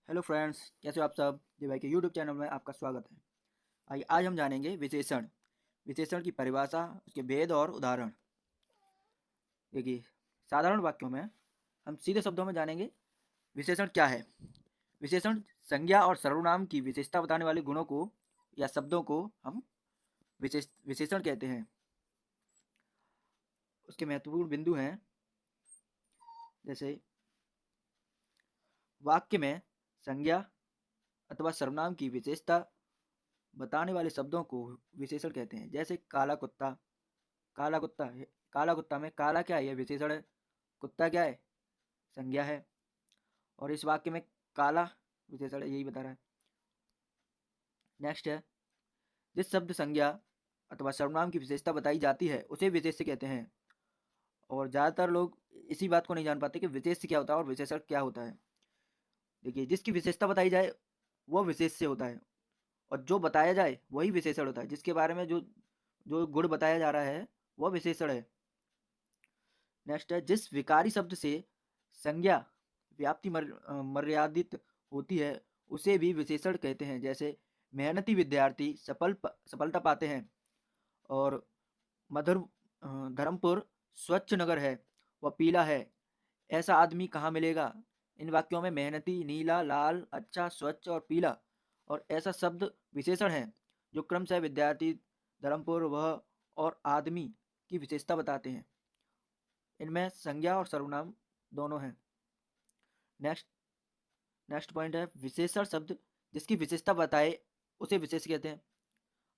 Hello friends, कैसे हो आप सब। जी भाई के यूट्यूब चैनल में आपका स्वागत है। आइए आज हम जानेंगे विशेषण। विशेषण की परिभाषा, उसके भेद और उदाहरण। देखिए, साधारण वाक्यों में हम सीधे शब्दों में जानेंगे विशेषण क्या है। विशेषण संज्ञा और सर्वनाम की विशेषता बताने वाले गुणों को या शब्दों को हम विशेषण कहते हैं। उसके महत्वपूर्ण बिंदु हैं, जैसे वाक्य में संज्ञा अथवा सर्वनाम की विशेषता बताने वाले शब्दों को विशेषण कहते हैं। जैसे काला कुत्ता, काला कुत्ता है। काला कुत्ता में काला क्या है, यह विशेषण है। कुत्ता क्या है, संज्ञा है। और इस वाक्य में काला विशेषण है, यही बता रहा है। नेक्स्ट है, जिस शब्द संज्ञा अथवा सर्वनाम की विशेषता बताई जाती है उसे विशेष्य कहते हैं। और ज़्यादातर लोग इसी बात को नहीं जान पाते कि विशेष्य क्या होता है और विशेषण क्या होता है। देखिए, जिसकी विशेषता बताई जाए वह विशेष्य होता है, और जो बताया जाए वही विशेषण होता है। जिसके बारे में जो जो गुण बताया जा रहा है वह विशेषण है। नेक्स्ट है, जिस विकारी शब्द से संज्ञा व्याप्ति मर्यादित होती है उसे भी विशेषण कहते हैं। जैसे मेहनती विद्यार्थी सफलता पाते हैं, और मधुर धर्मपुर स्वच्छ नगर है, वह पीला है, ऐसा आदमी कहाँ मिलेगा। इन वाक्यों में मेहनती, नीला, लाल, अच्छा, स्वच्छ और पीला और ऐसा शब्द विशेषण हैं, जो क्रमशः विद्यार्थी, धर्मपुर, वह और आदमी की विशेषता बताते हैं। इनमें संज्ञा और सर्वनाम दोनों हैं। नेक्स्ट नेक्स्ट पॉइंट है, विशेषण शब्द जिसकी विशेषता बताए उसे विशेष कहते हैं।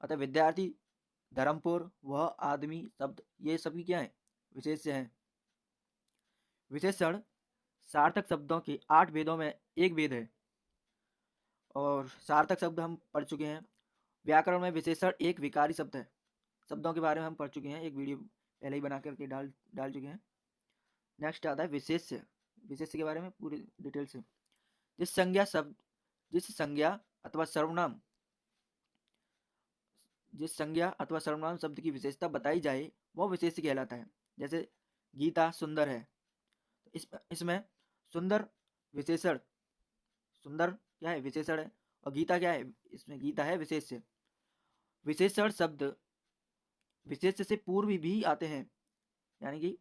अतः विद्यार्थी, धर्मपुर, वह, आदमी शब्द ये सभी क्या है, विशेष्य हैं। विशेषण सार्थक शब्दों के 8 भेदों में एक भेद है, और सार्थक शब्द हम पढ़ चुके हैं। व्याकरण में विशेषण एक विकारी शब्द है। शब्दों के बारे में हम पढ़ चुके हैं, एक वीडियो पहले ही बना करके डाल डाल चुके हैं। नेक्स्ट आता है विशेष्य। विशेष्य के बारे में पूरी डिटेल से, जिस संज्ञा अथवा सर्वनाम जिस संज्ञा अथवा सर्वनाम शब्द की विशेषता बताई जाए वह विशेष्य कहलाता है। जैसे गीता सुंदर है, तो इसमें सुंदर विशेषण, सुंदर क्या है, विशेषण है। और गीता क्या है, इसमें गीता है विशेष्य। विशेषण शब्द विशेष्य से पूर्व भी आते हैं, यानी कि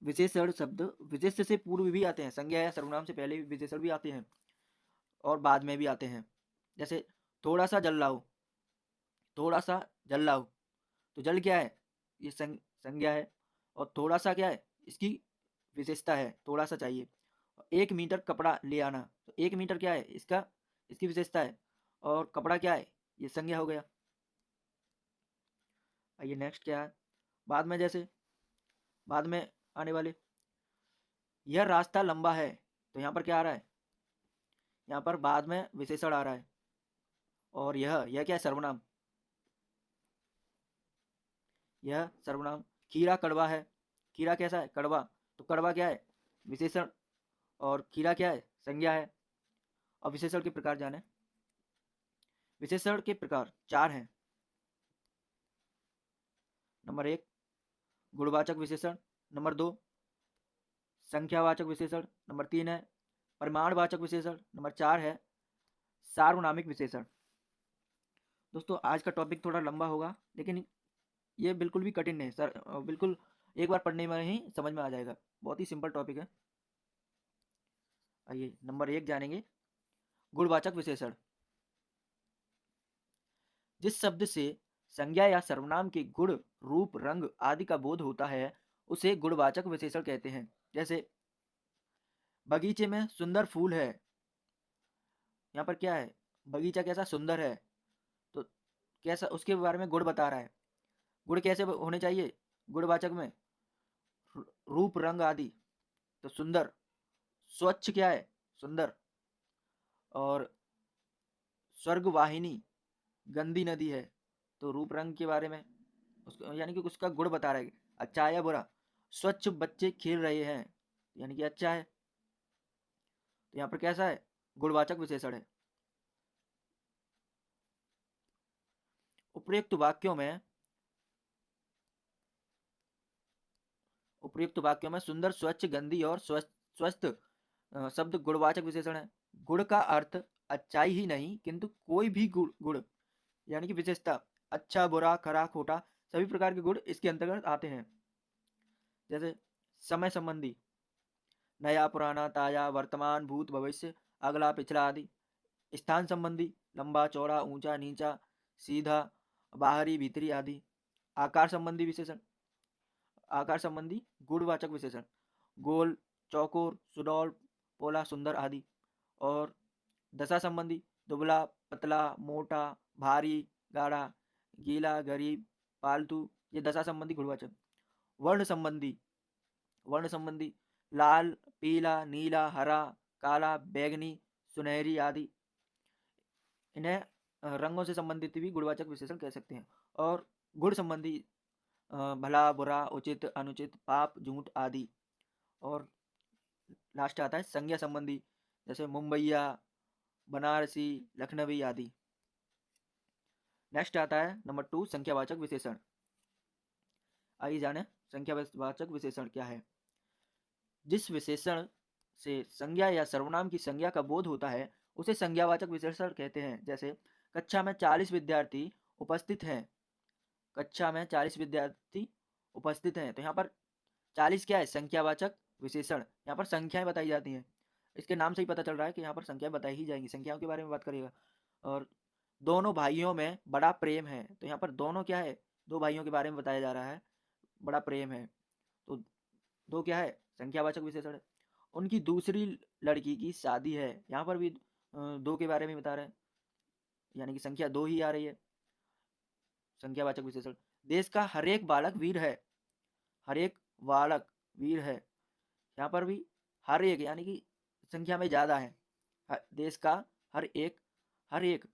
विशेषण शब्द विशेष्य से पूर्व भी आते हैं। संज्ञा या सर्वनाम से पहले भी विशेषण भी आते हैं और बाद में भी आते हैं। जैसे थोड़ा सा जल लाओ, थोड़ा सा जल लाओ, तो जल क्या है, ये संज्ञा है। और थोड़ा सा क्या है, इसकी विशेषता है, थोड़ा सा चाहिए। 1 मीटर कपड़ा ले आना, तो 1 मीटर क्या है, इसकी विशेषता है। और कपड़ा क्या है, ये संज्ञा हो गया। आइए नेक्स्ट क्या है, बाद में, जैसे बाद में आने वाले, यह रास्ता लंबा है, तो यहाँ पर क्या आ रहा है, यहाँ पर बाद में विशेषण आ रहा है। और यह क्या है, सर्वनाम, यह सर्वनाम। खीरा कड़वा है, खीरा कैसा है, कड़वा, तो कड़वा क्या है, विशेषण। और खीरा क्या है, संज्ञा है। अब विशेषण के प्रकार जाने। विशेषण के प्रकार 4 हैं। नंबर 1, गुणवाचक विशेषण। नंबर 2, संख्यावाचक विशेषण। नंबर 3 है परिमाणवाचक विशेषण। नंबर 4 है सार्वनामिक विशेषण। दोस्तों, आज का टॉपिक थोड़ा लंबा होगा, लेकिन ये बिल्कुल भी कठिन नहीं सर, बिल्कुल एक बार पढ़ने में ही समझ में आ जाएगा। बहुत ही सिंपल टॉपिक है। आइए नंबर 1 जानेंगे, गुणवाचक विशेषण। जिस शब्द से संज्ञा या सर्वनाम के गुण, रूप, रंग आदि का बोध होता है उसे गुणवाचक विशेषण कहते हैं। जैसे बगीचे में सुंदर फूल है, यहाँ पर क्या है, बगीचा कैसा, सुंदर है, तो कैसा, उसके बारे में गुण बता रहा है। गुण कैसे होने चाहिए गुणवाचक में, रूप, रंग आदि, तो सुंदर। स्वच्छ क्या है, सुंदर। और स्वर्ग वाहिनी गंदी नदी है, तो रूप रंग के बारे में उसको, यानी कि उसका गुण बता रहा है, अच्छा है या बुरा। स्वच्छ बच्चे खेल रहे हैं, यानी कि अच्छा है। तो यहाँ पर कैसा है, गुणवाचक विशेषण है। उपयुक्त वाक्यों में उपयुक्त वाक्यों में सुंदर, स्वच्छ, गंदी और स्वस्थ शब्द गुणवाचक विशेषण है। गुण का अर्थ अच्छाई ही नहीं किंतु कोई भी गुण गुण यानी कि विशेषता, अच्छा बुरा खरा खोटा सभी प्रकार के गुण इसके अंतर्गत आते हैं। जैसे समय संबंधी, नया पुराना ताजा वर्तमान भूत भविष्य अगला पिछला आदि। स्थान संबंधी, लंबा चौड़ा ऊंचा नीचा सीधा बाहरी भीतरी आदि। आकार संबंधी विशेषण, आकार संबंधी गुणवाचक विशेषण, गोल चौकोर सुडौल पोला सुंदर आदि। और दशा संबंधी, दुबला पतला मोटा भारी गाढ़ा गीला गरीब पालतू, ये दशा संबंधी गुणवाचक। वर्ण संबंधी, वर्ण संबंधी लाल पीला नीला हरा काला बैगनी सुनहरी आदि। इन्हें रंगों से संबंधित भी गुणवाचक विशेषण कह सकते हैं। और गुण संबंधी भला बुरा उचित अनुचित पाप झूठ आदि। और लास्ट आता है संज्ञा संबंधी, जैसे मुंबईया बनारसी लखनवी आदि। नेक्स्ट आता है नंबर 2 संख्यावाचक विशेषण। आइए जाने संख्यावाचक विशेषण क्या है। जिस विशेषण से संज्ञा या सर्वनाम की संज्ञा का बोध होता है उसे संज्ञावाचक विशेषण कहते हैं। जैसे कक्षा में 40 विद्यार्थी उपस्थित हैं, कक्षा में 40 विद्यार्थी उपस्थित हैं, तो यहाँ पर 40 क्या है, संख्यावाचक विशेषण। यहाँ पर संख्याएं बताई जाती हैं, इसके नाम से ही पता चल रहा है कि यहाँ पर संख्याएं बताई ही जाएंगी, संख्याओं के बारे में बात करेगा। और दोनों भाइयों में बड़ा प्रेम है, तो यहाँ पर दोनों क्या है, दो भाइयों के बारे में बताया जा रहा है, बड़ा प्रेम है, तो दो क्या है, संख्यावाचक विशेषण है। उनकी दूसरी लड़की की शादी है, यहाँ पर भी दो के बारे में बता रहे हैं, यानी कि संख्या दो ही आ रही है, संख्यावाचक विशेषण। देश का हर एक बालक वीर है, हर एक बालक वीर है, यहाँ पर भी हर एक यानी कि संख्या में ज्यादा है, देश का हर एक, हर एक,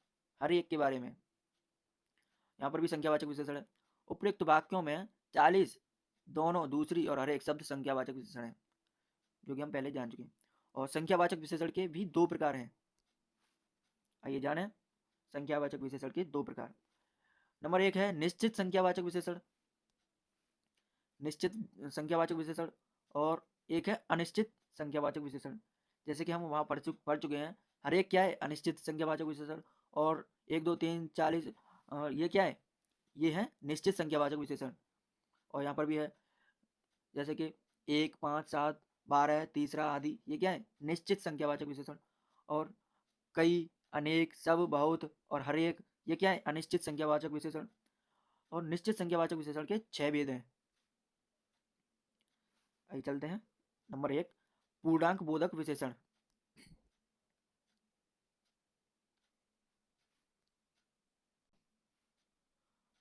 हर एक के बारे में, यहाँ पर भी संख्यावाचक विशेषण है। उपयुक्त वाक्यों में 40 दोनों दूसरी और हर एक शब्द संख्यावाचक विशेषण है, जो कि हम पहले जान चुके हैं। और संख्यावाचक विशेषण के भी दो प्रकार हैं, आइए जाने संख्यावाचक विशेषण के दो प्रकार। नंबर 1 है निश्चित संख्यावाचक विशेषण, निश्चित संख्यावाचक विशेषण। और एक है अनिश्चित संख्यावाचक विशेषण, जैसे कि हम वहाँ पढ़ चुके हैं, हर एक क्या है, अनिश्चित संख्यावाचक विशेषण। और 1 2 3 40 ये क्या है, ये है निश्चित संख्यावाचक विशेषण। और यहाँ पर भी है, जैसे कि 1 5 7 12 तीसरा आदि, ये क्या है, निश्चित संख्यावाचक विशेषण। और कई अनेक सब बहुत और हर एक, ये क्या है, अनिश्चित संख्यावाचक विशेषण। और निश्चित संख्यावाचक विशेषण के 6 भेद हैं, आइए चलते हैं। नंबर 1 पूर्णांक बोधक विशेषण।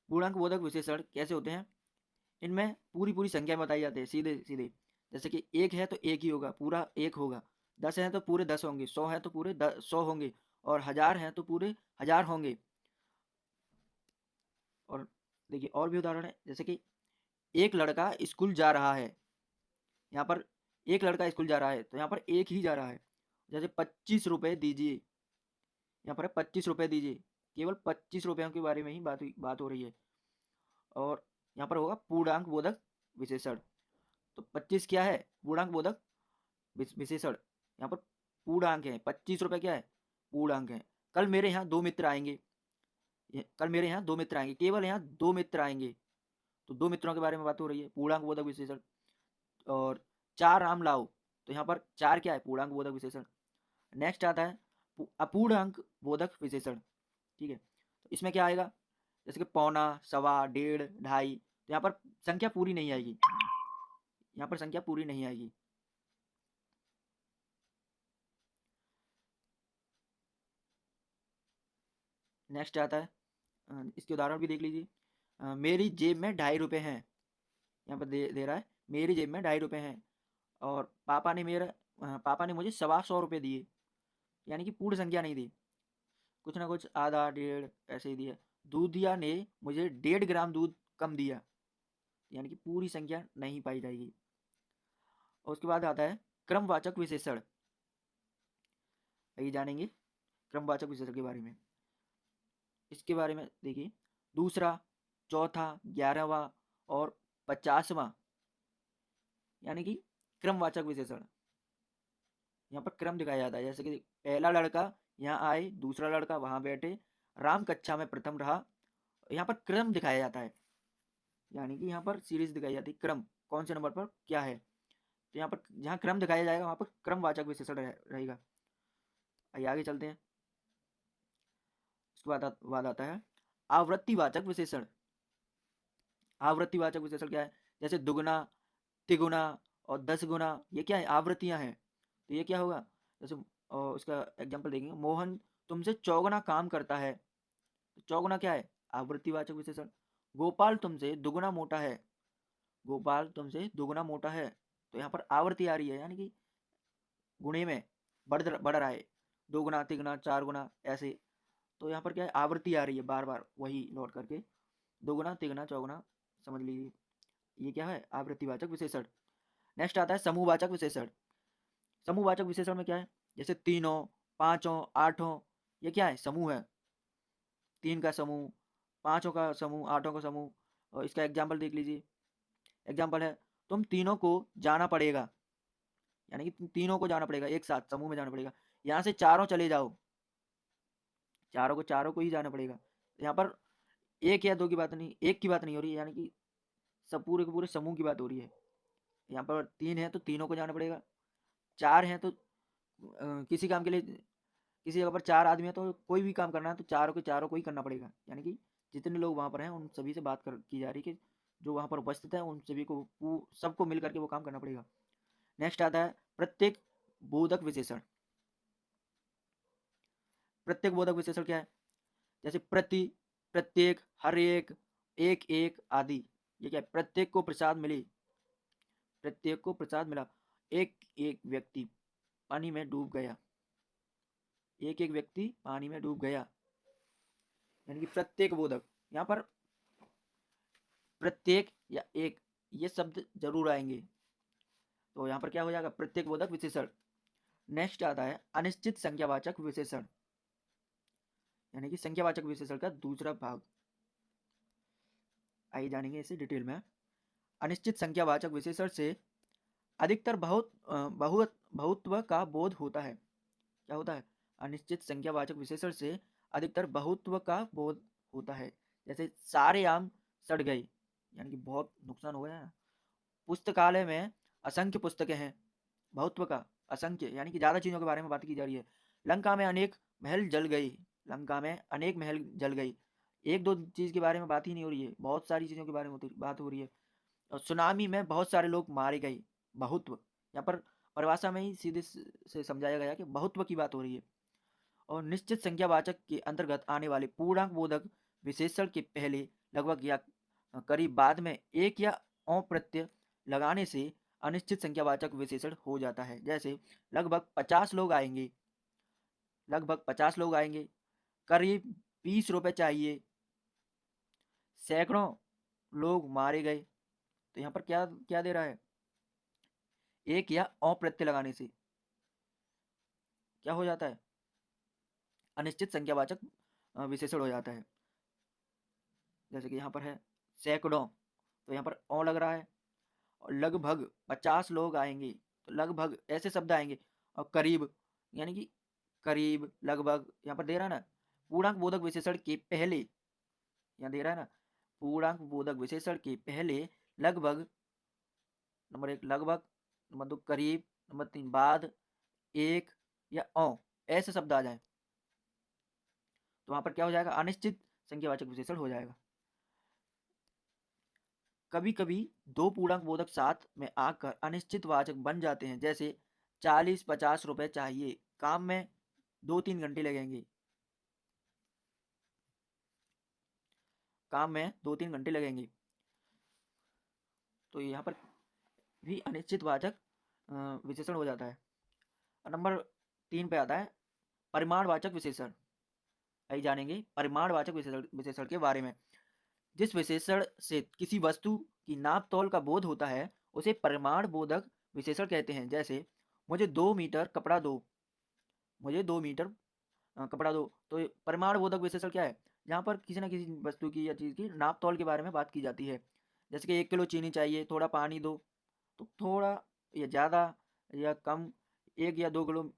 पूर्णांक बोधक विशेषण कैसे होते हैं, इनमें पूरी पूरी संख्या बताई जाती है सीधे सीधे, जैसे कि 1 है तो 1 ही होगा, पूरा 1 होगा। 10 है तो पूरे 10 होंगे, 100 है तो पूरे 100 होंगे, और 1000 है तो पूरे 1000 होंगे। और देखिए और भी उदाहरण है, जैसे कि एक लड़का स्कूल जा रहा है, यहाँ पर एक लड़का स्कूल जा रहा है, तो यहाँ पर एक ही जा रहा है। जैसे 25 रुपए दीजिए, यहाँ पर है 25 रुपए दीजिए, केवल 25 रुपयों के बारे में ही बात हो रही है। और यहाँ पर होगा पूर्णांक बोधक विशेषण, तो 25 क्या है, पूर्णांक बोधक विशेषण। यहाँ पर पूर्णांक है, 25 रुपए क्या है, पूर्णांक है। कल मेरे यहाँ दो मित्र आएंगे, कल मेरे यहाँ दो मित्र आएंगे, केवल यहाँ दो मित्र आएंगे, तो दो मित्रों के बारे में बात हो रही है, पूर्णांक बोधक विशेषण। और 4 आम लाओ, तो यहाँ पर 4 क्या है, पूर्णांक बोधक विशेषण। नेक्स्ट आता है अपूर्णांक बोधक विशेषण, ठीक है, तो इसमें क्या आएगा, जैसे कि पौना सवा डेढ़ ढाई, तो यहाँ पर संख्या पूरी नहीं आएगी, यहाँ पर संख्या पूरी नहीं आएगी। नेक्स्ट आता है, इसके उदाहरण भी देख लीजिए। मेरी जेब में 2.5 रुपए हैं, यहाँ पर दे रहा है मेरी जेब में 2.5 रुपए हैं, और पापा ने मुझे 125 रुपए दिए, यानी कि पूर्ण संख्या नहीं दी, कुछ ना कुछ आधा डेढ़ ऐसे ही दिया। दूधिया ने मुझे 1.5 ग्राम दूध कम दिया, यानी कि पूरी संख्या नहीं पाई जाएगी। और उसके बाद आता है क्रमवाचक विशेषण, ये जानेंगे क्रमवाचक विशेषण के बारे में। इसके बारे में देखिए, दूसरा चौथा 11वां और 50वां, यानी कि क्रमवाचक विशेषण। यहाँ पर क्रम दिखाया जाता है, जैसे कि पहला लड़का यहाँ आए, दूसरा लड़का वहाँ बैठे, राम कक्षा में प्रथम रहा। यहाँ पर क्रम दिखाया जाता है, यानी कि यहाँ पर सीरीज दिखाई जाती है, क्रम कौन से नंबर पर क्या है। तो यहाँ पर जहाँ क्रम दिखाया जाएगा वहाँ पर क्रमवाचक विशेषण रहेगा। आइए आगे चलते हैं। उसके बाद आता है आवृत्तिवाचक विशेषण। आवृत्तिवाचक विशेषण क्या है? जैसे दुगुना, तिगुना और 10 गुना, ये क्या है? आवृत्तियां हैं। तो ये क्या होगा? जैसे उसका एग्जांपल देखेंगे, मोहन तुमसे चौगुना काम करता है। तो चौगुना क्या है? आवृत्तिवाचक विशेषण। गोपाल तुमसे दुगुना मोटा है। गोपाल तुमसे दुगुना मोटा है। तो यहाँ पर आवृत्ति आ रही है, यानी कि गुणे में बढ़ रहा है, 2 गुना, 3 गुना, 4 गुना ऐसे। तो यहाँ पर क्या है? आवृत्ति आ रही है, बार बार वही लौट करके, 2 गुना, 3 गुना, 4 गुना, समझ लीजिए। ये क्या है? आवृत्तिवाचक विशेषण। नेक्स्ट आता है समूहवाचक विशेषण। समूहवाचक विशेषण में क्या है? जैसे तीनों, पांचों, आठों, ये क्या है? समूह है। 3 का समूह, पांचों का समूह, आठों का समूह। और इसका एग्जाम्पल देख लीजिए। एग्जाम्पल है, तुम तीनों को जाना पड़ेगा, यानी कि तुम तीनों को जाना पड़ेगा, एक साथ समूह में जाना पड़ेगा। यहाँ से चारों चले जाओ, चारों को ही जाना पड़ेगा। यहाँ पर एक या दो की बात नहीं, एक की बात नहीं हो रही है, यानी कि सब पूरे के पूरे समूह की बात हो रही है। यहाँ पर 3 है तो तीनों को जाना पड़ेगा, 4 हैं तो किसी काम के लिए, किसी जगह पर 4 आदमी है तो कोई भी काम करना है तो चारों के चारों को ही करना पड़ेगा। यानी कि जितने लोग वहाँ पर हैं उन सभी से बात की जा रही है कि जो वहाँ पर उपस्थित है उन सभी को, सबको मिल करके वो काम करना पड़ेगा। नेक्स्ट आता है प्रत्येक बोधक विशेषण। प्रत्येक बोधक विशेषण क्या है? जैसे प्रति, प्रत्येक, हर एक, एक एक आदि। ये क्या है? प्रत्येक को प्रसाद मिली, प्रत्येक को प्रसाद मिला। एक एक व्यक्ति पानी में डूब गया, एक एक व्यक्ति पानी में डूब गया, यानी कि प्रत्येक बोधक। यहाँ पर प्रत्येक या एक, ये शब्द जरूर आएंगे। तो यहाँ पर क्या हो जाएगा? प्रत्येक बोधक विशेषण। नेक्स्ट आता है अनिश्चित संख्यावाचक विशेषण, यानी कि संख्यावाचक विशेषण का दूसरा भाग। आइए जानेंगे इसे डिटेल में। अनिश्चित संख्यावाचक विशेषण से अधिकतर बहुत्व का बोध होता है। क्या होता है? अनिश्चित संख्यावाचक विशेषण से अधिकतर बहुत्व का बोध होता है। जैसे सारे आम सड़ गए, यानी कि बहुत नुकसान हो गया। पुस्तकालय में असंख्य पुस्तकें हैं, बहुत्व का असंख्य, यानी कि ज्यादा चीजों के बारे में बात की जा रही है। लंका में अनेक महल जल गई, लंका में अनेक महल जल गई, एक दो चीज के बारे में बात ही नहीं हो रही है, बहुत सारी चीजों के बारे में बात हो रही है। और सुनामी में बहुत सारे लोग मारे गए, बहुत्व। यहाँ पर परिभाषा में ही सीधे से समझाया गया कि बहुत्व की बात हो रही है। और निश्चित संख्यावाचक के अंतर्गत आने वाले पूर्णांक बोधक विशेषण के पहले लगभग या करीब बाद में एक या औ प्रत्यय लगाने से अनिश्चित संख्यावाचक विशेषण हो जाता है। जैसे लगभग 50 लोग आएंगे, लगभग 50 लोग आएंगे, करीब 20 रुपए चाहिए, सैकड़ों लोग मारे गए। तो यहाँ पर क्या क्या दे रहा है? एक या औ प्रत्यय लगाने से क्या हो जाता है? अनिश्चित संख्यावाचक विशेषण हो जाता है। जैसे कि यहाँ पर है सैकड़ों, तो यहाँ पर औ लग रहा है। और लगभग 50 लोग आएंगे, तो लगभग ऐसे शब्द आएंगे। और करीब, यानी कि करीब, लगभग, यहाँ पर दे रहा है ना पूर्णांक बोधक विशेषण के पहले, यहाँ दे रहा है ना पूर्णांक बोधक विशेषण के पहले लगभग, नंबर 1 लगभग, नंबर 2 करीब, नंबर 3 बाद, एक या औ ऐसे शब्द आ जाए तो वहां पर क्या हो जाएगा? अनिश्चित संख्यावाचक विशेषण हो जाएगा। कभी कभी दो पूर्णांक बोधक साथ में आकर अनिश्चित वाचक बन जाते हैं। जैसे 40-50 रुपए चाहिए, काम में 2-3 घंटे लगेंगे, काम में 2-3 घंटे लगेंगे। तो यहाँ पर भी अनिश्चित वाचक विशेषण हो जाता है। नंबर 3 पे आता है परिमाणवाचक विशेषण। यही जानेंगे परिमाणवाचक विशेषण के बारे में। जिस विशेषण से किसी वस्तु की नाप तोल का बोध होता है उसे परिमाण बोधक विशेषण कहते हैं। जैसे मुझे 2 मीटर कपड़ा दो, मुझे 2 मीटर कपड़ा दो। तो परिमाण बोधक विशेषण क्या है? जहाँ पर किसी न किसी वस्तु की या चीज़ की नाप तोल के बारे में बात की जाती है। जैसे कि 1 किलो चीनी चाहिए, थोड़ा पानी दो। तो थोड़ा या ज़्यादा या कम, 1 या 2 किलो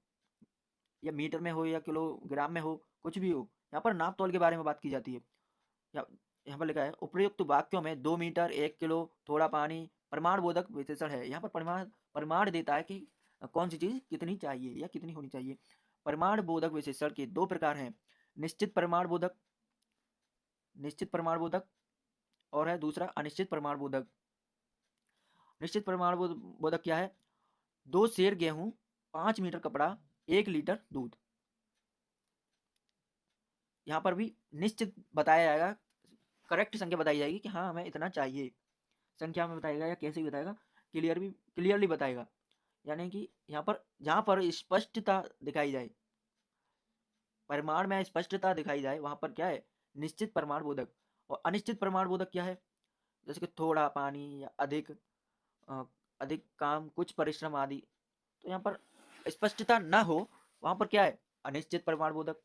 या मीटर में हो या किलोग्राम में हो, कुछ भी हो, यहाँ पर नाप तौल के बारे में बात की जाती है। यहाँ पर लिखा है उपयुक्त वाक्यों में 2 मीटर, 1 किलो, थोड़ा पानी प्रमाण बोधक विशेषण है। यहाँ पर प्रमाण देता है कि कौन सी चीज कितनी चाहिए या कितनी होनी चाहिए। प्रमाण बोधक विशेषण के 2 प्रकार हैं, निश्चित प्रमाण बोधक, और है दूसरा अनिश्चित प्रमाण बोधक। निश्चित प्रमाण बोधक क्या है? 2 सेर गेहूं, 5 मीटर कपड़ा, 1 लीटर दूध। यहाँ पर भी निश्चित बताया जाएगा, करेक्ट संख्या बताई जाएगी कि हाँ हमें इतना चाहिए। संख्या में बताएगा या कैसे बताएगा, क्लियरली बताएगा। यानी कि यहाँ पर जहाँ पर स्पष्टता दिखाई जाए, परिमाण में स्पष्टता दिखाई जाए, वहां पर क्या है? निश्चित प्रमाण बोधक। और अनिश्चित प्रमाण बोधक क्या है? जैसे कि थोड़ा पानी या अधिक काम, कुछ परिश्रम आदि। तो यहाँ पर स्पष्टता न हो, वहां पर क्या है? अनिश्चित प्रमाण बोधक।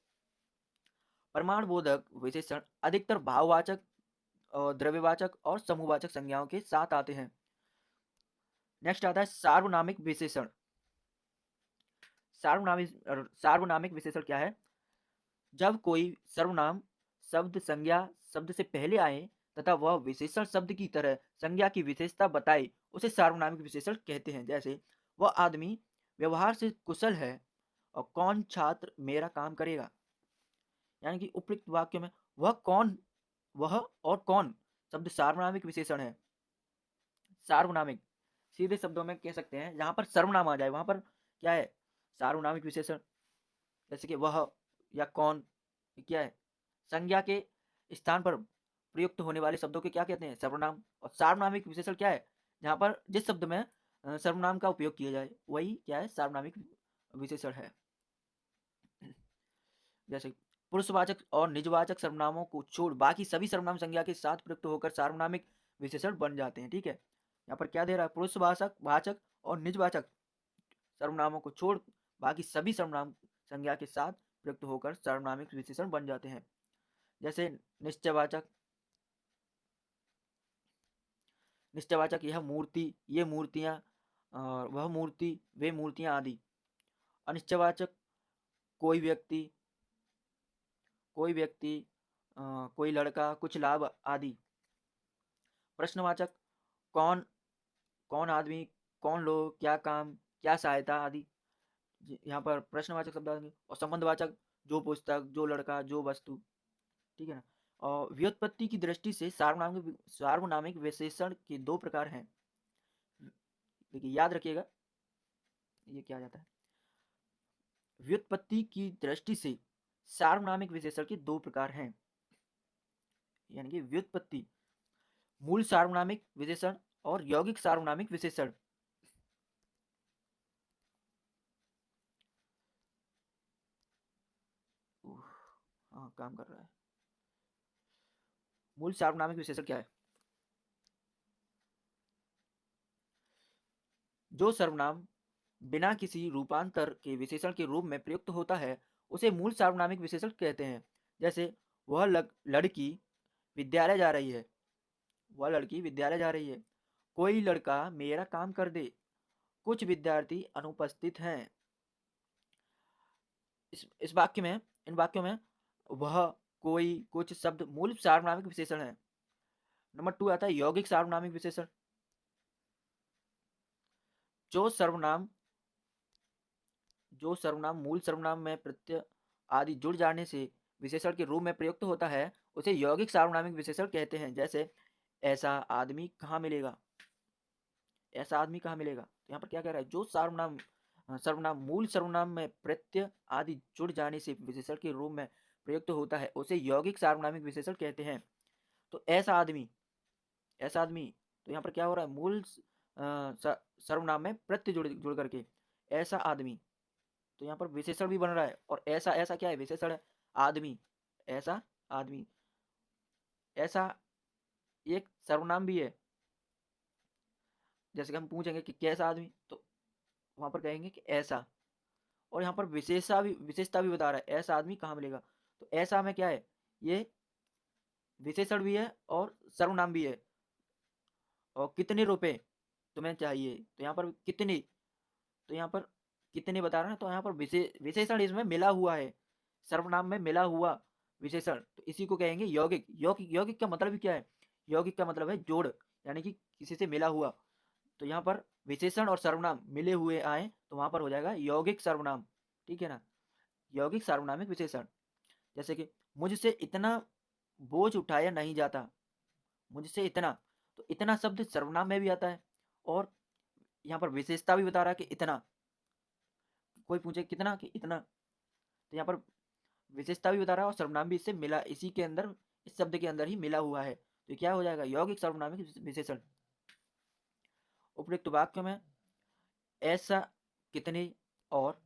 प्रमाण बोधक विशेषण अधिकतर भाववाचक, द्रव्यवाचक और समूहवाचक संज्ञाओं के साथ आते हैं। नेक्स्ट आता है सार्वनामिक विशेषण। सार्वनामिक विशेषण क्या है? जब कोई सर्वनाम शब्द संज्ञा शब्द से पहले आए तथा वह विशेषण शब्द की तरह संज्ञा की विशेषता बताए, उसे सार्वनामिक विशेषण कहते हैं। जैसे वह आदमी व्यवहार से कुशल है और कौन छात्र मेरा काम करेगा। यानी कि उपयुक्त वाक्य में वह और कौन शब्द सार्वनामिक विशेषण है। सार्वनामिक सीधे शब्दों में कह सकते हैं, जहां पर सर्वनाम आ जाए वहां पर क्या है? सार्वनामिक विशेषण। जैसे कि वह या कौन क्या है? संज्ञा के स्थान पर प्रयुक्त होने वाले शब्दों के क्या कहते हैं? सर्वनाम। और सार्वनामिक विशेषण क्या है? जहां पर जिस शब्द में सर्वनाम का उपयोग किया जाए वही क्या है? सार्वनामिक विशेषण है। जैसे पुरुषवाचक और निजवाचक सर्वनामों को छोड़ बाकी सभी सर्वनाम संज्ञा के साथ प्रयुक्त होकर सार्वनामिक विशेषण बन जाते हैं। ठीक है, यहाँ पर क्या दे रहा है? पुरुषवाचक वाचक और निजवाचक सर्वनामों को छोड़ बाकी सभी सर्वनाम संज्ञा के साथ प्रयुक्त होकर सार्वनामिक विशेषण बन जाते हैं। जैसे निश्चयवाचक, यह मूर्ति, ये मूर्तियां, और वह मूर्ति, वे मूर्तियां आदि। अनिश्चयवाचक कोई व्यक्ति, कोई लड़का, कुछ लाभ आदि। प्रश्नवाचक कौन, आदमी, कौन लोग, क्या काम, क्या सहायता आदि। यहाँ पर प्रश्नवाचक शब्द आएंगे। और संबंधवाचक जो पुस्तक, जो लड़का, जो वस्तु। ठीक है ना। और व्युत्पत्ति की दृष्टि से सार्वनामिक विशेषण के 2 प्रकार हैं। देखिए याद रखिएगा, ये क्या जाता है? व्युत्पत्ति की दृष्टि से सार्वनामिक विशेषण के 2 प्रकार हैं। यानी कि व्युत्पत्ति, मूल सार्वनामिक विशेषण और यौगिक सार्वनामिक विशेषण। हाँ काम कर रहा है। मूल सार्वनामिक विशेषण क्या है? जो सर्वनाम बिना किसी रूपांतर के विशेषण के रूप में प्रयुक्त होता है उसे मूल सार्वनामिक विशेषण कहते हैं। जैसे वह लड़की विद्यालय जा रही है, कोई लड़का मेरा काम कर दे, कुछ विद्यार्थी अनुपस्थित हैं। इस वाक्य में, इन वाक्यों में वह, कोई, कुछ शब्द मूल सार्वनामिक विशेषण है। नंबर 2 आता है यौगिक सार्वनामिक विशेषण। जो सर्वनाम मूल सर्वनाम में प्रत्यय आदि जुड़ जाने से विशेषण के रूप में प्रयुक्त होता है उसे यौगिक सार्वनामिक विशेषण कहते हैं। जैसे ऐसा आदमी कहाँ मिलेगा, यहाँ पर क्या कह रहा है? जो सर्वनाम मूल सर्वनाम में प्रत्यय आदि जुड़ जाने से विशेषण के रूप में प्रयुक्त होता है उसे यौगिक सार्वनामिक विशेषण कहते हैं। तो ऐसा आदमी, तो यहाँ पर क्या हो रहा है? मूल सर्वनाम में प्रत्यय जुड़ करके ऐसा आदमी, तो यहाँ पर विशेषण भी बन रहा है। और ऐसा क्या है? विशेषण है। आदमी, ऐसा आदमी, ऐसा एक सर्वनाम भी है। जैसे कि हम पूछेंगे कि कैसा आदमी, तो वहां पर कहेंगे कि ऐसा। और यहाँ पर विशेषता भी बता रहा है, ऐसा आदमी कहाँ मिलेगा। तो ऐसा में क्या है? ये विशेषण भी है और सर्वनाम भी है। और कितने रुपए तुम्हें चाहिए, तो यहाँ पर कितने, तो यहाँ पर कितने बता रहा है, तो यहाँ पर विशेषण इसमें मिला हुआ है, सर्वनाम में मिला हुआ विशेषण, तो इसी को कहेंगे यौगिक। यौगिक यौगिक का मतलब क्या है? यौगिक का मतलब है जोड़, यानी कि किसी से मिला हुआ। तो यहाँ पर विशेषण और सर्वनाम मिले हुए आए तो वहां पर हो जाएगा यौगिक सर्वनाम, ठीक है ना। यौगिक सार्वनामिक विशेषण, जैसे कि मुझसे इतना बोझ उठाया नहीं जाता, मुझसे इतना, तो इतना शब्द सर्वनाम में भी आता है, और यहाँ पर विशेषता भी बता रहा है कि इतना, कोई पूछे कितना कि इतना, तो यहाँ पर विशेषता भी बता रहा है और सर्वनाम भी इससे मिला, इसी के अंदर, इस शब्द के अंदर ही मिला हुआ है, तो क्या हो जाएगा यौगिक सर्वनामिक विशेषण। उपयुक्त वाक्य में ऐसा, कितने और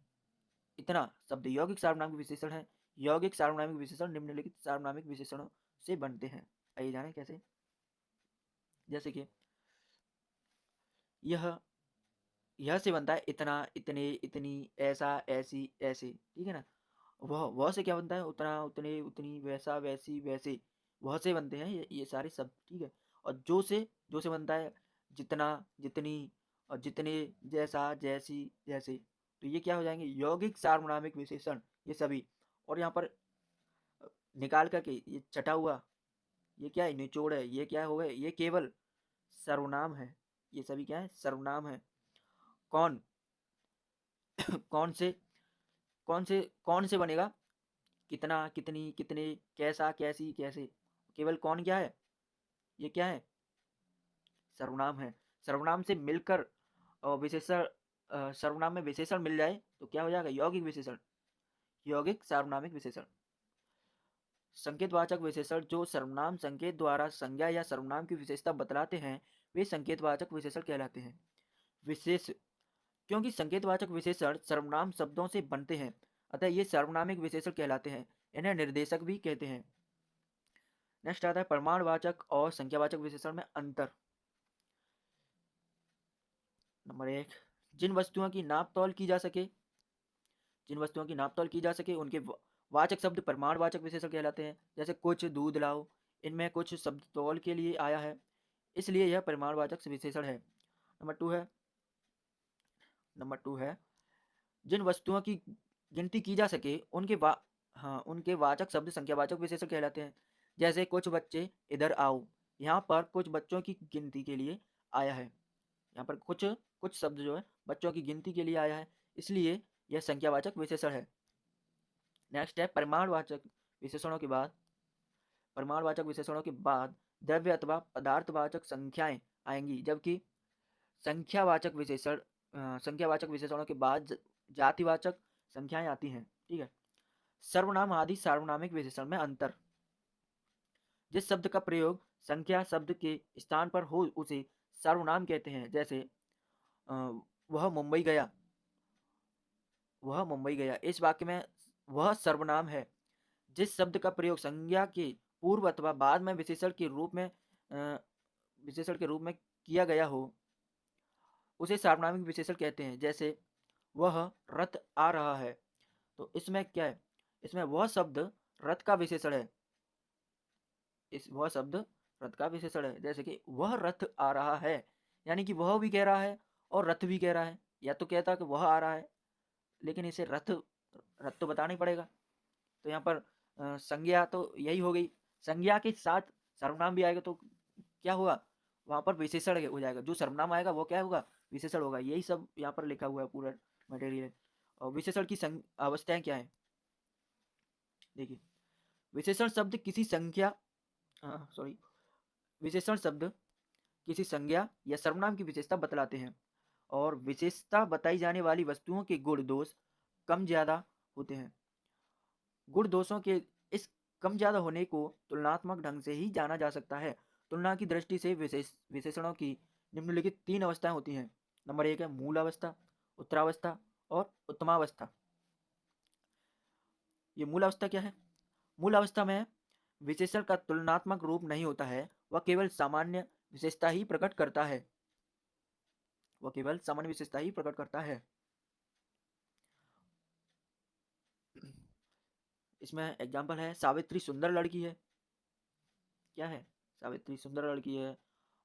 इतना शब्द यौगिक सार्वनामिक विशेषण है। यौगिक सार्वनामिक विशेषण निम्नलिखित सार्वनामिक विशेषणों से बनते हैं, आइए जाने कैसे। जैसे कि यह से बनता है इतना, इतने, इतनी, ऐसा, ऐसी, ऐसे, ठीक है ना। वह से क्या बनता है? उतना, उतने, उतनी, वैसा, वैसी, वैसे, वह से बनते हैं ये सारे शब्द, ठीक है। और जो से बनता है जितना, जितनी, और जितने, जैसा, जैसी, जैसे, तो ये क्या हो जाएंगे यौगिक सार्वनामिक विशेषण, ये सभी। और यहाँ पर निकाल करके ये चटा हुआ, ये क्या है? निचोड़ है। ये क्या हो गए? ये केवल सर्वनाम है, ये सभी क्या है? सर्वनाम है। कौन कौन से कौन से बनेगा? कितना, कितनी, कितने, कैसा, कैसी, कैसे, केवल कौन क्या है? ये क्या है? सर्वनाम है। सर्वनाम से मिलकर विशेषण, सर्वनाम में विशेषण मिल जाए तो क्या हो जाएगा यौगिक विशेषण, यौगिक सार्वनामिक विशेषण। संकेतवाचक विशेषण जो सर्वनाम संकेत द्वारा संज्ञा या सर्वनाम की विशेषता बतलाते हैं वे संकेतवाचक विशेषण कहलाते हैं। विशेष, क्योंकि संकेतवाचक विशेषण सर्वनाम शब्दों से बनते हैं अतः ये सर्वनामिक विशेषण कहलाते हैं। इन्हें निर्देशक भी कहते हैं। नेक्स्ट आता है प्रमाणवाचक और संख्यावाचक विशेषण में अंतर। नंबर 1, जिन वस्तुओं की नाप तौल की जा सके, जिन वस्तुओं की नाप तौल की जा सके उनके वाचक शब्द प्रमाणवाचक विशेषण कहलाते हैं। जैसे कुछ दूध लाओ, इनमें कुछ शब्द तौल के लिए आया है, इसलिए यह प्रमाणवाचक विशेषण है। नंबर 2 है जिन वस्तुओं की गिनती की जा सके उनके वाचक शब्द संख्यावाचक विशेषण कहलाते हैं। जैसे कुछ बच्चे इधर आओ, यहाँ पर कुछ बच्चों की गिनती के लिए आया है, यहाँ पर कुछ कुछ शब्द जो है बच्चों की गिनती के लिए आया है, इसलिए यह संख्यावाचक विशेषण है। नेक्स्ट है प्रमाणवाचक विशेषणों के बाद द्रव्य अथवा पदार्थवाचक संख्याएं आएंगी, जबकि संख्यावाचक विशेषणों के बाद जातिवाचक संख्याएं आती हैं, ठीक है। सर्वनाम आदि सार्वनामिक विशेषण में अंतर। जिस शब्द का प्रयोग संख्या शब्द के स्थान पर हो उसे सर्वनाम कहते हैं। जैसे वह मुंबई गया, वह मुंबई गया, इस वाक्य में वह सर्वनाम है। जिस शब्द का प्रयोग संज्ञा के पूर्व अथवा बाद में विशेषण के रूप में किया गया हो उसे सार्वनामिक विशेषण कहते हैं। जैसे वह रथ आ रहा है, तो इसमें क्या है? इसमें वह शब्द रथ का विशेषण है, वह शब्द रथ का विशेषण है। जैसे कि वह रथ आ रहा है, यानी कि वह भी कह रहा है और रथ भी कह रहा है, या तो कहता कि वह आ रहा है लेकिन इसे रथ रथ तो बताना ही पड़ेगा। तो यहाँ पर संज्ञा तो यही हो गई, संज्ञा के साथ सर्वनाम भी आएगा तो क्या होगा? वहां पर विशेषण हो जाएगा, जो सर्वनाम आएगा वो क्या होगा? विशेषण होगा। यही सब यहाँ पर लिखा हुआ है पूरा मटेरियल। और विशेषण की अवस्थाएं क्या है? देखिए, विशेषण शब्द किसी संख्या सॉरी विशेषण शब्द किसी संज्ञा या सर्वनाम की विशेषता बतलाते हैं, और विशेषता बताई जाने वाली वस्तुओं के गुण दोष कम ज्यादा होते हैं। गुण दोषों के इस कम ज्यादा होने को तुलनात्मक ढंग से ही जाना जा सकता है। तुलना की दृष्टि से विशेषणों की निम्नलिखित 3 अवस्थाएं होती हैं। नंबर 1 है मूल अवस्था, उत्तरावस्था और उत्तमावस्था। ये मूल अवस्था क्या है? मूल अवस्था में विशेषण का तुलनात्मक रूप नहीं होता है, वह केवल सामान्य विशेषता ही प्रकट करता है, वह केवल सामान्य विशेषता ही प्रकट करता है। इसमें एग्जाम्पल है सावित्री सुंदर लड़की है, क्या है? सावित्री सुंदर लड़की है,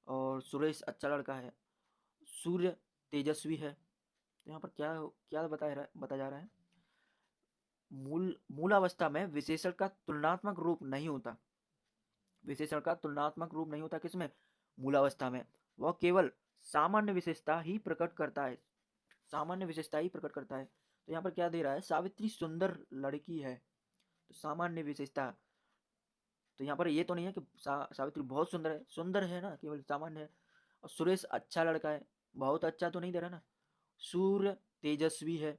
और सुरेश अच्छा लड़का है, सूर्य तेजस्वी है, तो यहाँ पर क्या क्या बताया जा रहा है, मूलावस्था में विशेषण का तुलनात्मक रूप नहीं होता। विशेषण का तुलनात्मक रूप नहीं होता किसमें, मूलावस्था में। वह केवल सामान्य विशेषता ही प्रकट करता है, सामान्य विशेषता ही प्रकट करता है। तो यहाँ पर क्या दे रहा है, सावित्री सुंदर लड़की है, तो सामान्य विशेषता। तो यहाँ पर ये तो नहीं है कि सावित्री बहुत सुंदर है ना, केवल सामान्य है। और सुरेश अच्छा लड़का है, बहुत अच्छा तो नहीं दे रहा ना। सूर्य तेजस्वी है।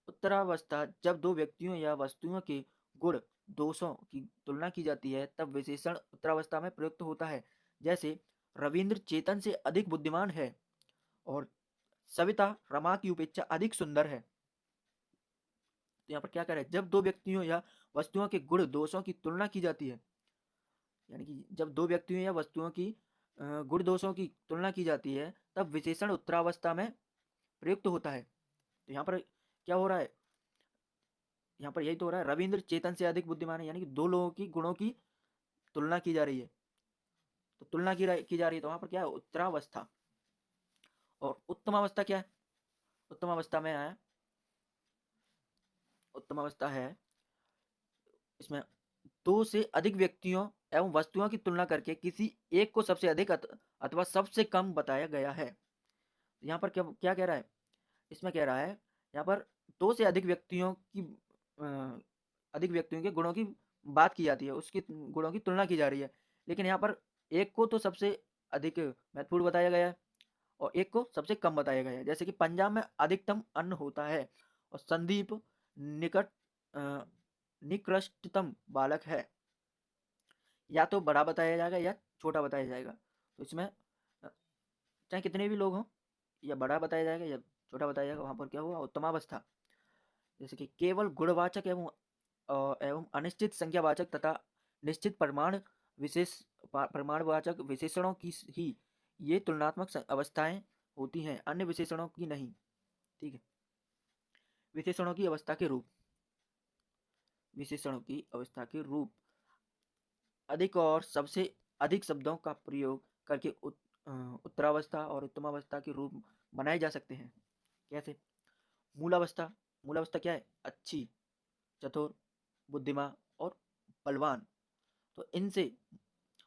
उत्तरावस्था, जब दो व्यक्तियों या वस्तुओं के गुण दोषों की तुलना की जाती है तब विशेषण उत्तरावस्था में प्रयुक्त होता है। जैसे रविंद्र चेतन से अधिक बुद्धिमान है और सविता रमा की अपेक्षा अधिक सुंदर है। तो यहाँ पर क्या कह रहा है, जब दो व्यक्तियों या वस्तुओं के गुण दोषों की तुलना की जाती है, यानी कि जब दो व्यक्तियों या वस्तुओं की गुण दोषों की तुलना की जाती है तब विशेषण उत्तरावस्था में प्रयुक्त होता है। तो यहाँ पर क्या हो रहा है, यहाँ पर यही तो हो रहा है, रविंद्र चेतन से अधिक बुद्धिमान है, यानी कि दो लोगों की गुणों की तुलना की जा रही है। तो तुलना की जा रही है, तो वहां पर क्या है, उत्तरावस्था। और उत्तमावस्था क्या है, उत्तमावस्था में है, उत्तमावस्था है इसमें दो से अधिक व्यक्तियों एवं वस्तुओं की तुलना करके किसी एक को सबसे अधिक अथवा सबसे कम बताया गया है। यहाँ पर क्या क्या कह रहा है, इसमें कह रहा है यहाँ पर दो से अधिक व्यक्तियों के गुणों की बात की जाती है, उसकी गुणों की तुलना की जा रही है। लेकिन यहाँ पर एक को तो सबसे अधिक महत्वपूर्ण बताया गया है और एक को सबसे कम बताया गया है। जैसे कि पंजाब में अधिकतम अन्न होता है और संदीप निकट अ, निकृष्टतम बालक है। या तो बड़ा बताया जाएगा या छोटा बताया जाएगा। तो इसमें चाहे कितने भी लोग हों, या बड़ा बताया जाएगा या छोटा बताया जाएगा। वहां पर क्या हुआ, उत्तमावस्था। जैसे कि केवल गुणवाचक एवं अनिश्चित संख्यावाचक तथा निश्चित प्रमाणवाचक विशेषणों की ही ये तुलनात्मक अवस्थाएं होती हैं, अन्य विशेषणों की नहीं। ठीक है, विशेषणों की अवस्था के रूप, विशेषणों की अवस्था के रूप अधिक और सबसे अधिक शब्दों का प्रयोग करके उत्तरावस्था और उत्तमावस्था के रूप बनाए जा सकते हैं। कैसे, मूलावस्था, मूलावस्था क्या है, अच्छी, चतुर, बुद्धिमान और बलवान। तो इनसे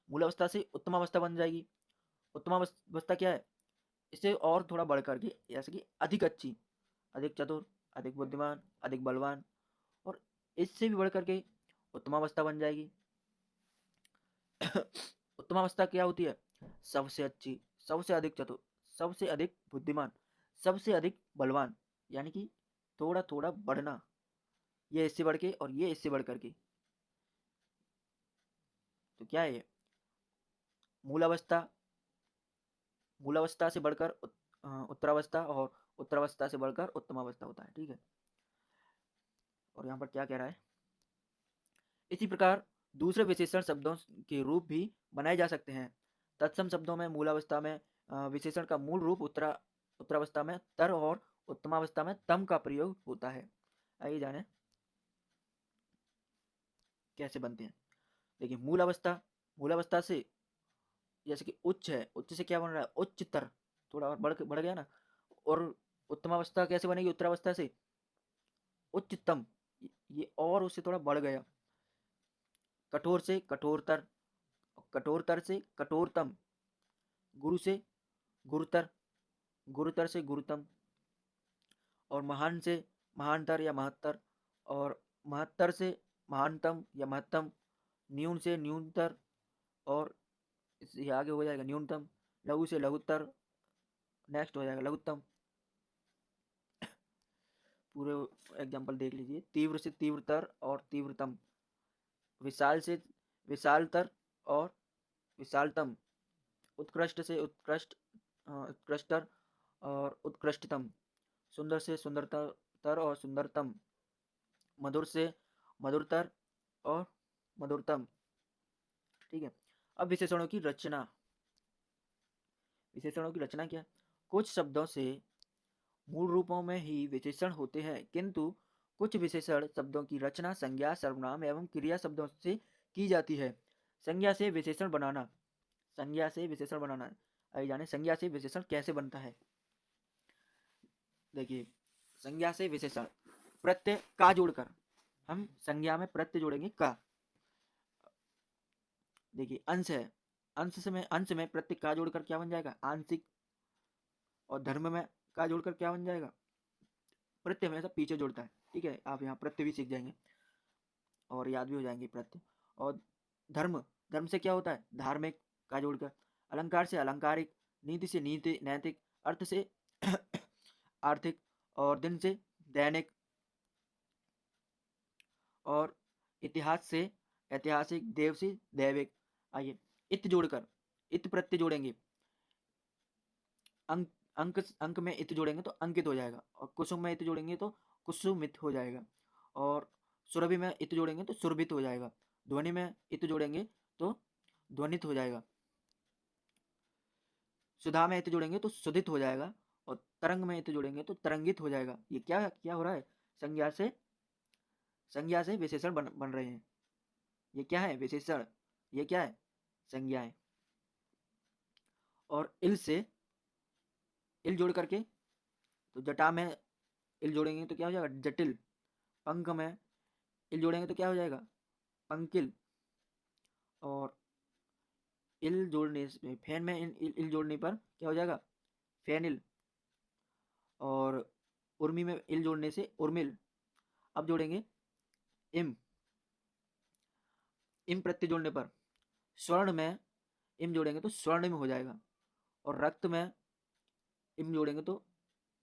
मूलावस्था से उत्तमावस्था बन जाएगी। उत्तमावस्था क्या है, इससे और थोड़ा बढ़ करके जैसे कि अधिक अच्छी, अधिक चतुर, अधिक बुद्धिमान, अधिक बलवान, और इससे भी बढ़ करके उत्तमावस्था बन जाएगी। उत्तमावस्था क्या होती है, सबसे अच्छी, सबसे अधिक चतुर, सबसे अधिक बुद्धिमान, सबसे अधिक बलवान, यानी कि थोड़ा थोड़ा बढ़ना, ये इससे बढ़ के और ये इससे बढ़ करके। तो क्या है ये, मूलावस्था, मूलावस्था से बढ़कर उत्तरावस्था और उत्तरावस्था से बढ़कर उत्तमावस्था होता है। ठीक है, और यहाँ पर क्या कह रहा है, इसी प्रकार दूसरे विशेषण शब्दों के रूप भी बनाए जा सकते हैं। तत्सम शब्दों में मूलावस्था में विशेषण का मूल रूप उत्तरावस्था में तर और उत्तमावस्था में तम का प्रयोग होता है। आइए जाने कैसे बनते हैं। देखिए, मूलावस्था, मूलावस्था से जैसे कि उच्च है, उच्च से क्या बन रहा है, उच्चतर, थोड़ा और बढ़ गया ना। और उत्तमावस्था कैसे बनेगी, उत्तरावस्था से उच्चतम, ये और उससे थोड़ा बढ़ गया। कठोर से कठोरतर, कठोरतर से कठोरतम, गुरु से गुरुतर, गुरुतर से गुरुतम, और महान से महानतर या महत्तर, और महत्तर से महानतम या महत्तम, न्यून से न्यूनतर, और इससे आगे हो जाएगा न्यूनतम, लघु से लघुत्तर, नेक्स्ट हो जाएगा लघुत्तम। पूरे एग्जांपल देख लीजिए, तीव्र से तीव्रतर और तीव्रतम, विशाल से विशालतर और विशालतम, उत्कृष्ट से उत्कृष्टर और उत्कृष्टतम, सुंदर से सुंदरतर और सुंदरतम, मधुर से मधुरतर और मधुरतम। ठीक है, अब विशेषणों की रचना, विशेषणों की रचना क्या, कुछ शब्दों से मूल रूपों में ही विशेषण होते हैं, किंतु कुछ विशेषण शब्दों की रचना संज्ञा, सर्वनाम एवं क्रिया शब्दों से की जाती है। संज्ञा से विशेषण बनाना, संज्ञा से विशेषण बनाना, आइए जाने संज्ञा से विशेषण कैसे बनता है। देखिए, संज्ञा से विशेषण, प्रत्यय का जोड़कर, हम संज्ञा में प्रत्यय जोड़ेंगे का। देखिए अंश है, अंश में प्रत्यय का जोड़कर क्या बन जाएगा, आंशिक। और धर्म में का जोड़कर क्या बन जाएगा, प्रत्यय हमेशा पीछे जोड़ता है। ठीक है, आप यहाँ प्रत्यय भी सीख जाएंगे और याद भी हो जाएंगे प्रत्यय। और धर्म, धर्म से क्या होता है, धार्मिक का जोड़कर। अलंकार से अलंकारिक, नीति से नीति नैतिक, अर्थ से आर्थिक, और दिन से दैनिक, और इतिहास से ऐतिहासिक, देव से दैविक। आइए इत जोड़कर, इत प्रत्यय जोड़ेंगे, अंक अंक में इत जोड़ेंगे तो अंकित हो जाएगा, और कुसुम में इत जोड़ेंगे तो कुसुमित हो जाएगा, और सुरभि में इत जोड़ेंगे तो सुरभित हो जाएगा, ध्वनि में इत जोड़ेंगे तो ध्वनित हो जाएगा, सुधा में इत जोड़ेंगे तो सुधित हो जाएगा, और तरंग में इत जोड़ेंगे तो तरंगित हो जाएगा। ये क्या क्या हो रहा है, संज्ञा से विशेषण बन रहे हैं। ये क्या है, विशेषण, ये क्या है, संज्ञाएं। और इल जोड़ करके, तो जटा में इल जोड़ेंगे तो क्या हो जाएगा, जटिल। पंख में इल जोड़ेंगे तो क्या हो जाएगा, पंकिल। और इल जोड़ने से, फैन में इल जोड़ने पर क्या हो जाएगा, फैनिल। और उर्मी में इल जोड़ने से उर्मिल। अब जोड़ेंगे इम, इम प्रत्यय जोड़ने पर, स्वर्ण में इम जोड़ेंगे तो स्वर्णिम हो जाएगा। और रक्त में इम जोड़ेंगे तो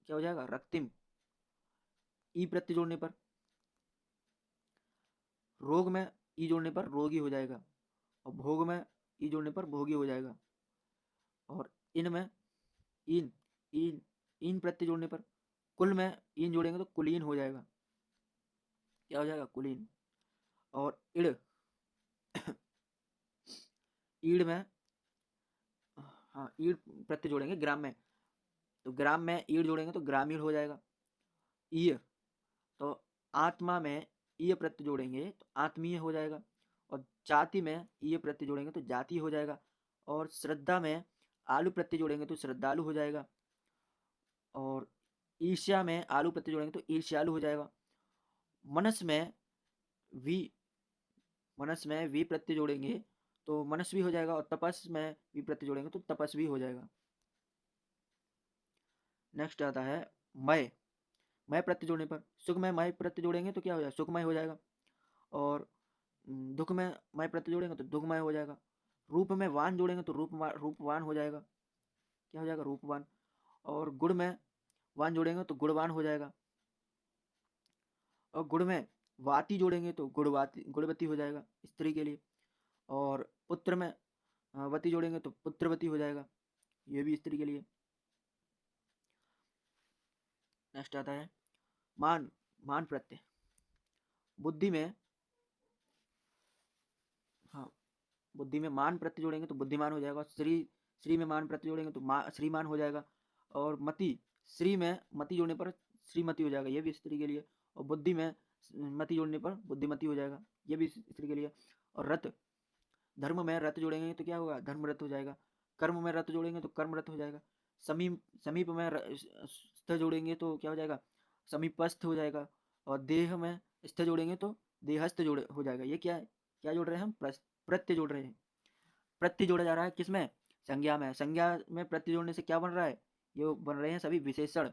क्या हो जाएगा, रक्तिम। ई प्रत्यय जोड़ने पर, रोग में ई जोड़ने पर रोगी हो जाएगा, और भोग में ई जोड़ने पर भोगी हो जाएगा। और इन में इन इन इन प्रत्यय जोड़ने पर, कुल में इन जोड़ेंगे तो कुलीन हो जाएगा, क्या हो जाएगा, कुलीन। और इड़, ईड़ में, हाँ ईड़ प्रत्यय जोड़ेंगे ग्राम में, तो ग्राम में ईड़ जोड़ेंगे तो ग्रामीण हो जाएगा। ईय, तो आत्मा में ईय प्रत्यय जोड़ेंगे तो आत्मीय हो जाएगा। और जाति में ईय प्रत्यय जोड़ेंगे तो जाति हो जाएगा। और श्रद्धा में आलू प्रत्यय जोड़ेंगे तो श्रद्धालु हो जाएगा। और ईर्ष्या में आलू प्रत्यय जोड़ेंगे तो ईर्ष्यालु हो जाएगा। मनस में वी, मनस में वी प्रत्यय जोड़ेंगे तो मनस्वी हो जाएगा। और तपस में वी प्रत्यय जोड़ेंगे तो तपस्वी हो जाएगा। नेक्स्ट आता है मय, मय प्रत्यय जोड़ने पर, सुख में मय प्रत्यय जोड़ेंगे तो क्या हो जाएगा, सुखमय हो जाएगा। और दुख में मय प्रत्यय जोड़ेंगे तो दुखमय हो जाएगा। रूप में वान जोड़ेंगे तो रूपवान हो जाएगा, क्या हो जाएगा, रूपवान। और गुण में वान जोड़ेंगे तो गुणवान हो जाएगा। और गुण में वाती जोड़ेंगे तो गुणवती हो जाएगा, स्त्री के लिए। और पुत्र में वती जोड़ेंगे तो पुत्रवती हो जाएगा, ये भी स्त्री के लिए। नेक्स्ट आता है मान, मान प्रत्यय, बुद्धि में, हाँ बुद्धि में मान प्रत्यय जोड़ेंगे तो बुद्धिमान हो जाएगा। श्री में मान प्रत्यय जोड़ेंगे तो श्रीमान हो जाएगा। और मति, श्री में मति जोड़ने पर श्रीमती हो जाएगा, ये भी स्त्री के लिए। और बुद्धि में मति जोड़ने पर बुद्धिमती हो जाएगा, ये भी स्त्री के लिए। और रथ, धर्म में रथ जोड़ेंगे तो क्या होगा, धर्मरथ हो जाएगा। कर्म में रथ जोड़ेंगे तो कर्मरथ हो जाएगा। समीप में स्थ जोड़ेंगे तो क्या हो जाएगा, समीपस्थ हो जाएगा। और देह में स्थ जोड़ेंगे तो देहस्थ जोड़ हो जाएगा। ये क्या है, क्या जोड़ रहे हैं हम, प्रत्यय जोड़ रहे हैं। प्रत्यय जोड़ा जा रहा है किसमें, संज्ञा में। संज्ञा में प्रत्यय जोड़ने से क्या बन रहा है, ये बन रहे हैं सभी विशेषण।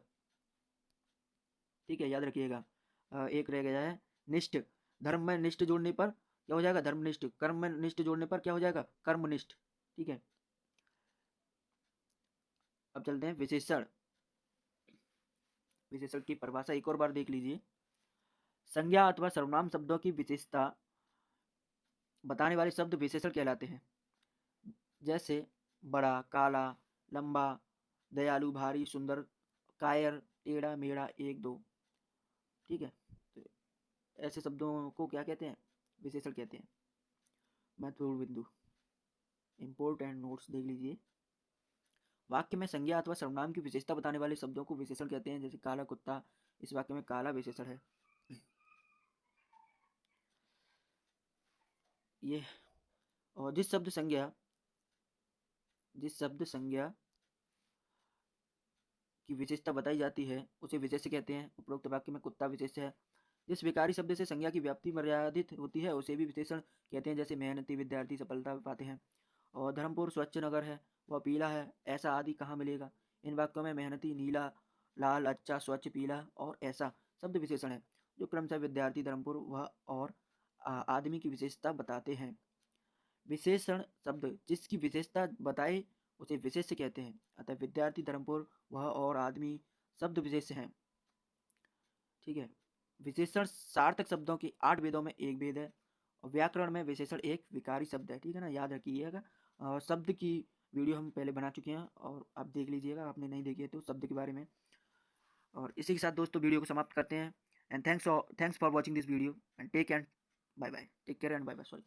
ठीक है, याद रखिएगा। एक रह गया है निष्ठ, धर्म में निष्ठ जोड़ने पर क्या हो जाएगा, धर्मनिष्ठ। कर्म में निष्ठ जोड़ने पर क्या हो जाएगा, कर्मनिष्ठ। ठीक है, अब चलते हैं विशेषण। विशेषण की परिभाषा एक और बार देख लीजिए। संज्ञा अथवा सर्वनाम शब्दों की विशेषता बताने वाले शब्द विशेषण कहलाते हैं। जैसे बड़ा, काला, लंबा, दयालु, भारी, सुंदर, कायर, टेढ़ा, मेढ़ा, एक, दो। ठीक है, तो ऐसे शब्दों को क्या कहते हैं, विशेषण कहते हैं। महत्वपूर्ण बिंदु, इंपोर्टेंट नोट्स देख लीजिए। वाक्य में संज्ञा अथवा सर्वनाम की विशेषता बताने वाले शब्दों को विशेषण कहते हैं। जैसे काला कुत्ता, इस वाक्य में काला विशेषण है। ये, और जिस शब्द संज्ञा की विशेषता बताई जाती है उसे विशेष्य कहते हैं। उपरोक्त वाक्य में कुत्ता विशेष्य है। जिस विकारी शब्द से संज्ञा की व्याप्ति मर्यादित होती है उसे भी विशेषण कहते हैं, जैसे मेहनती विद्यार्थी सफलता पाते हैं। और धर्मपुर स्वच्छ नगर है, वह पीला है, ऐसा आदि कहाँ मिलेगा। इन वाक्यों में मेहनती नीला, लाल, अच्छा, स्वच्छ, पीला और ऐसा शब्द विशेषण है जो क्रमशः विद्यार्थी, धर्मपुर, वह और आदमी की विशेषता बताते हैं। विशेषण शब्द जिसकी विशेषता बताए उसे विशेष्य कहते हैं। अतः विद्यार्थी, धर्मपुर, वह और आदमी शब्द विशेष्य हैं। ठीक है। विशेषण सार्थक शब्दों के 8 भेदों में एक भेद है और व्याकरण में विशेषण एक विकारी शब्द है। ठीक है ना, याद रखिएगा। और शब्द की वीडियो हम पहले बना चुके हैं और आप देख लीजिएगा, आपने नहीं देखी है तो शब्द के बारे में। और इसी के साथ दोस्तों वीडियो को समाप्त करते हैं। And thanks for watching this video and take care, bye bye, take care and bye bye, sorry.